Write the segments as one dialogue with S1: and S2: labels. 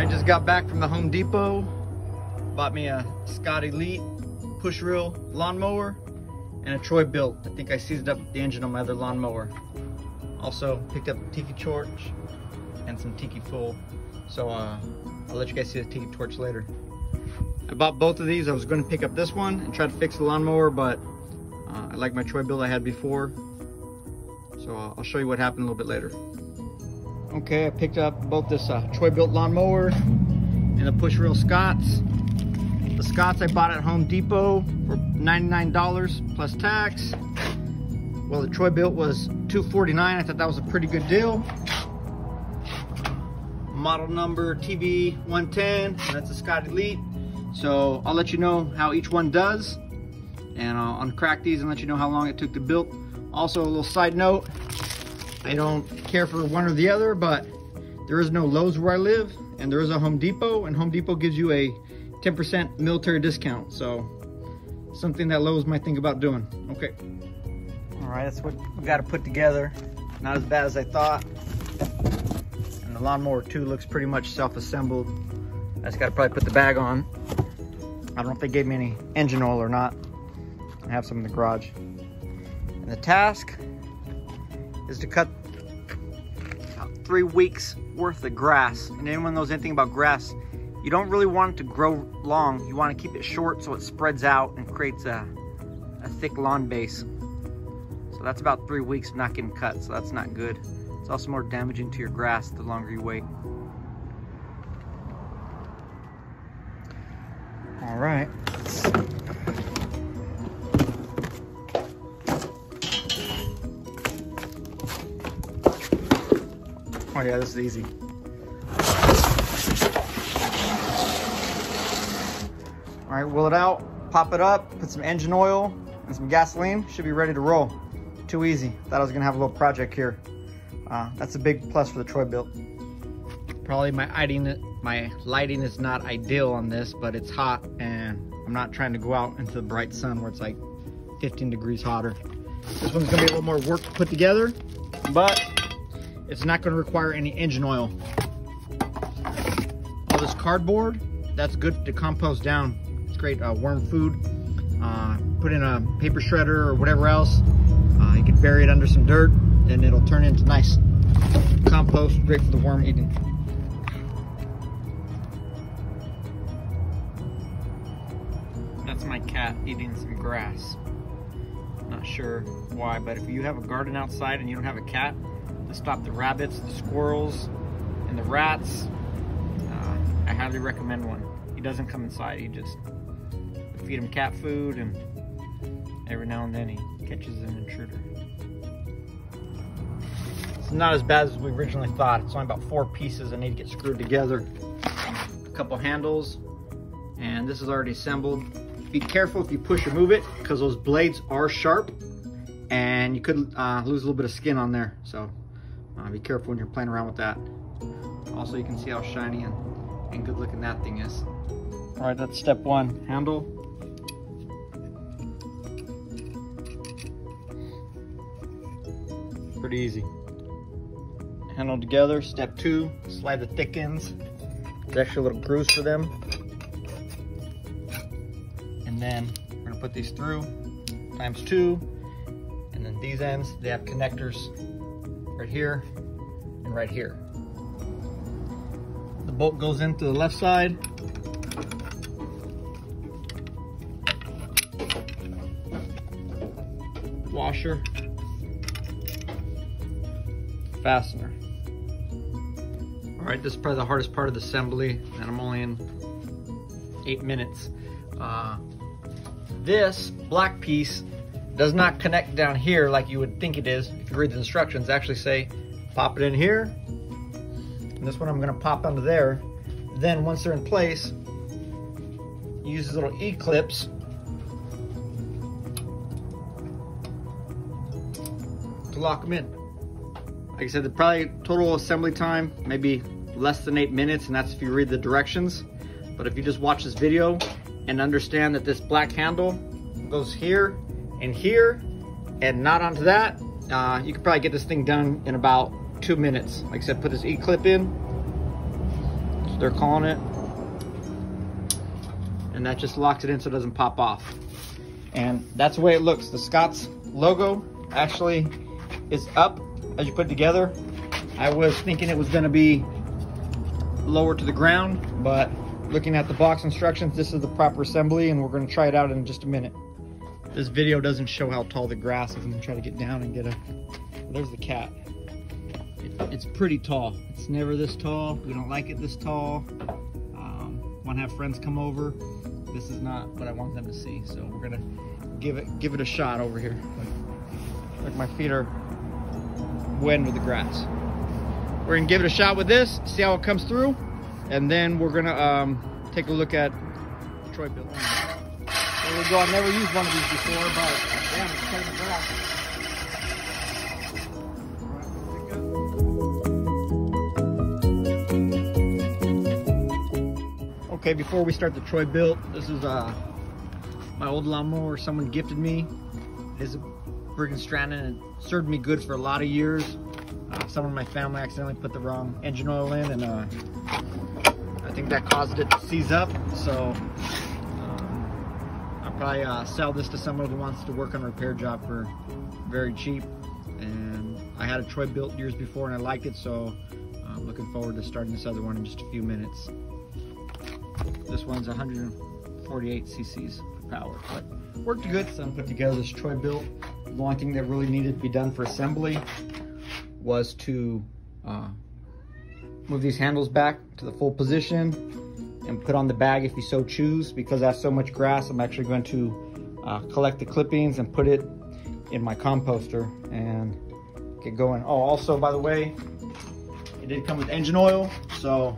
S1: just got back from the Home Depot. Bought me a Scott Elite push reel lawnmower and a Troy-Bilt. I think I seized up the engine on my other lawnmower. Also picked up a tiki torch and some tiki fuel. So I'll let you guys see the tiki torch later. I bought both of these. I was going to pick up this one and try to fix the lawnmower, but I like my Troy-Bilt I had before. So I'll show you what happened a little bit later. Okay, I picked up both this Troy-Bilt lawnmower and the push reel Scotts. The Scotts I bought at Home Depot for $99 plus tax. Well, the Troy-Bilt was $249. I thought that was a pretty good deal. Model number TB110, and that's a Scott Elite. So I'll let you know how each one does, and I'll uncrack these and let you know how long it took to build. Also, a little side note, I don't care for one or the other, but there is no Lowe's where I live, and there is a Home Depot, and Home Depot gives you a 10% military discount. So something that Lowe's might think about doing. Okay. All right, that's what we got to put together. Not as bad as I thought. And the lawnmower too looks pretty much self-assembled. I just got to probably put the bag on. I don't know if they gave me any engine oil or not. I have some in the garage. And the task is to cut about 3 weeks worth of grass. And anyone knows anything about grass, you don't really want it to grow long. You want to keep it short so it spreads out and creates a thick lawn base. So that's about 3 weeks of not getting cut, so that's not good. It's also more damaging to your grass the longer you wait. All right. Oh yeah, this is easy. All right, wheel it out, pop it up, put some engine oil and some gasoline. Should be ready to roll. Too easy. Thought I was gonna have a little project here. That's a big plus for the Troy-Bilt. Probably my lighting is not ideal on this, but it's hot and I'm not trying to go out into the bright sun where it's like 15 degrees hotter. This one's gonna be a little more work to put together, but it's not gonna require any engine oil. All this cardboard, that's good to compost down. It's great worm food. Put in a paper shredder or whatever else. You can bury it under some dirt and it'll turn into nice compost, great for the worm eating. That's my cat eating some grass. Not sure why, but if you have a garden outside and you don't have a cat to stop the rabbits, the squirrels, and the rats, I highly recommend one. He doesn't come inside, you just feed him cat food, and every now and then he catches an intruder. It's not as bad as we originally thought. It's only about 4 pieces that need to get screwed together. A couple handles, and this is already assembled. Be careful if you push or move it, because those blades are sharp, and you could lose a little bit of skin on there. So be careful when you're playing around with that. Also, you can see how shiny and good looking that thing is. All right, that's step 1, handle. Pretty easy. Handle together. Step 2, slide the thick ends. There's actually a little grooves for them. And then we're gonna put these through times 2. And then these ends, they have connectors right here and right here. The bolt goes into the left side. Washer. Fastener. All right, this is probably the hardest part of the assembly, and I'm only in 8 minutes. This black piece does not connect down here like you would think it is. If you read the instructions, they actually say pop it in here, and this one I'm going to pop under there. Then once they're in place, you use these little E-clips to lock them in. Like I said, the probably total assembly time maybe less than 8 minutes, and that's if you read the directions. But if you just watch this video and understand that this black handle goes here and not onto that, you could probably get this thing done in about 2 minutes. Like I said, put this E-clip in, they're calling it. And that just locks it in so it doesn't pop off. And that's the way it looks. The Scott's logo actually is up as you put it together. I was thinking it was gonna be lower to the ground, but looking at the box instructions, this is the proper assembly, and we're gonna try it out in just a minute. This video doesn't show how tall the grass is. I'm gonna try to get down and get a, there's the cat. It's pretty tall. It's never this tall. We don't like it this tall. Want to have friends come over. This is not what I want them to see, so we're gonna give it a shot over here. Like my feet are wet with the grass. We're gonna give it a shot with this, see how it comes through, and then we're gonna take a look at the Troy-Bilt. There we go. I've never used one of these before, but damn, it's cutting the grass. Okay, before we start the Troy-Bilt, this is my old lawnmower someone gifted me. It is a Briggs & Stratton, and it served me good for a lot of years. Someone in my family accidentally put the wrong engine oil in, and I think that caused it to seize up. So I'll probably sell this to someone who wants to work on a repair job for very cheap. And I had a Troy-Bilt years before and I liked it, so I'm looking forward to starting this other one in just a few minutes. This one's 148 cc's for power, but worked good. So I'm put together this Troy-Bilt. The only thing that really needed to be done for assembly was to move these handles back to the full position and put on the bag if you so choose. Because I have so much grass, I'm actually going to collect the clippings and put it in my composter and get going. Oh, also, by the way, it did come with engine oil, so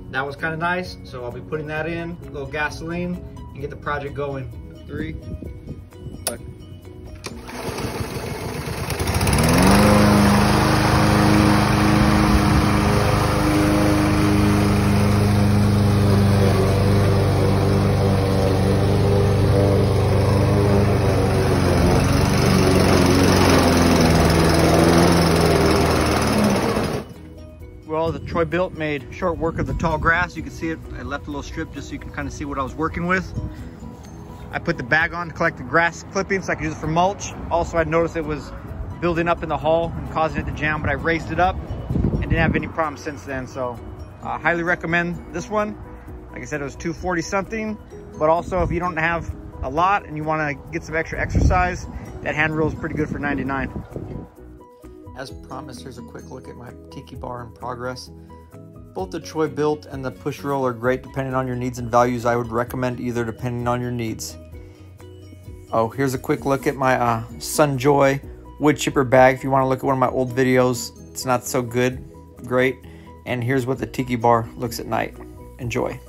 S1: that was kind of nice. So I'll be putting that in, a little gasoline, and get the project going. 3, click. Well, the Troy-Bilt made short work of the tall grass. You can see it. I left a little strip just so you can kind of see what I was working with. I put the bag on to collect the grass clippings so I could use it for mulch. Also, I noticed it was building up in the hull and causing it to jam, but I raised it up and didn't have any problems since then. So I highly recommend this one. Like I said, it was $240 something, but also if you don't have a lot and you want to get some extra exercise, that hand reel is pretty good for $99. As promised, here's a quick look at my tiki bar in progress. Both the Troy-Bilt and the push roll are great depending on your needs and values. I would recommend either depending on your needs. Oh, here's a quick look at my Sunjoy wood chipper bag. If you want to look at one of my old videos, it's not so good, great. And here's what the tiki bar looks at night. Enjoy.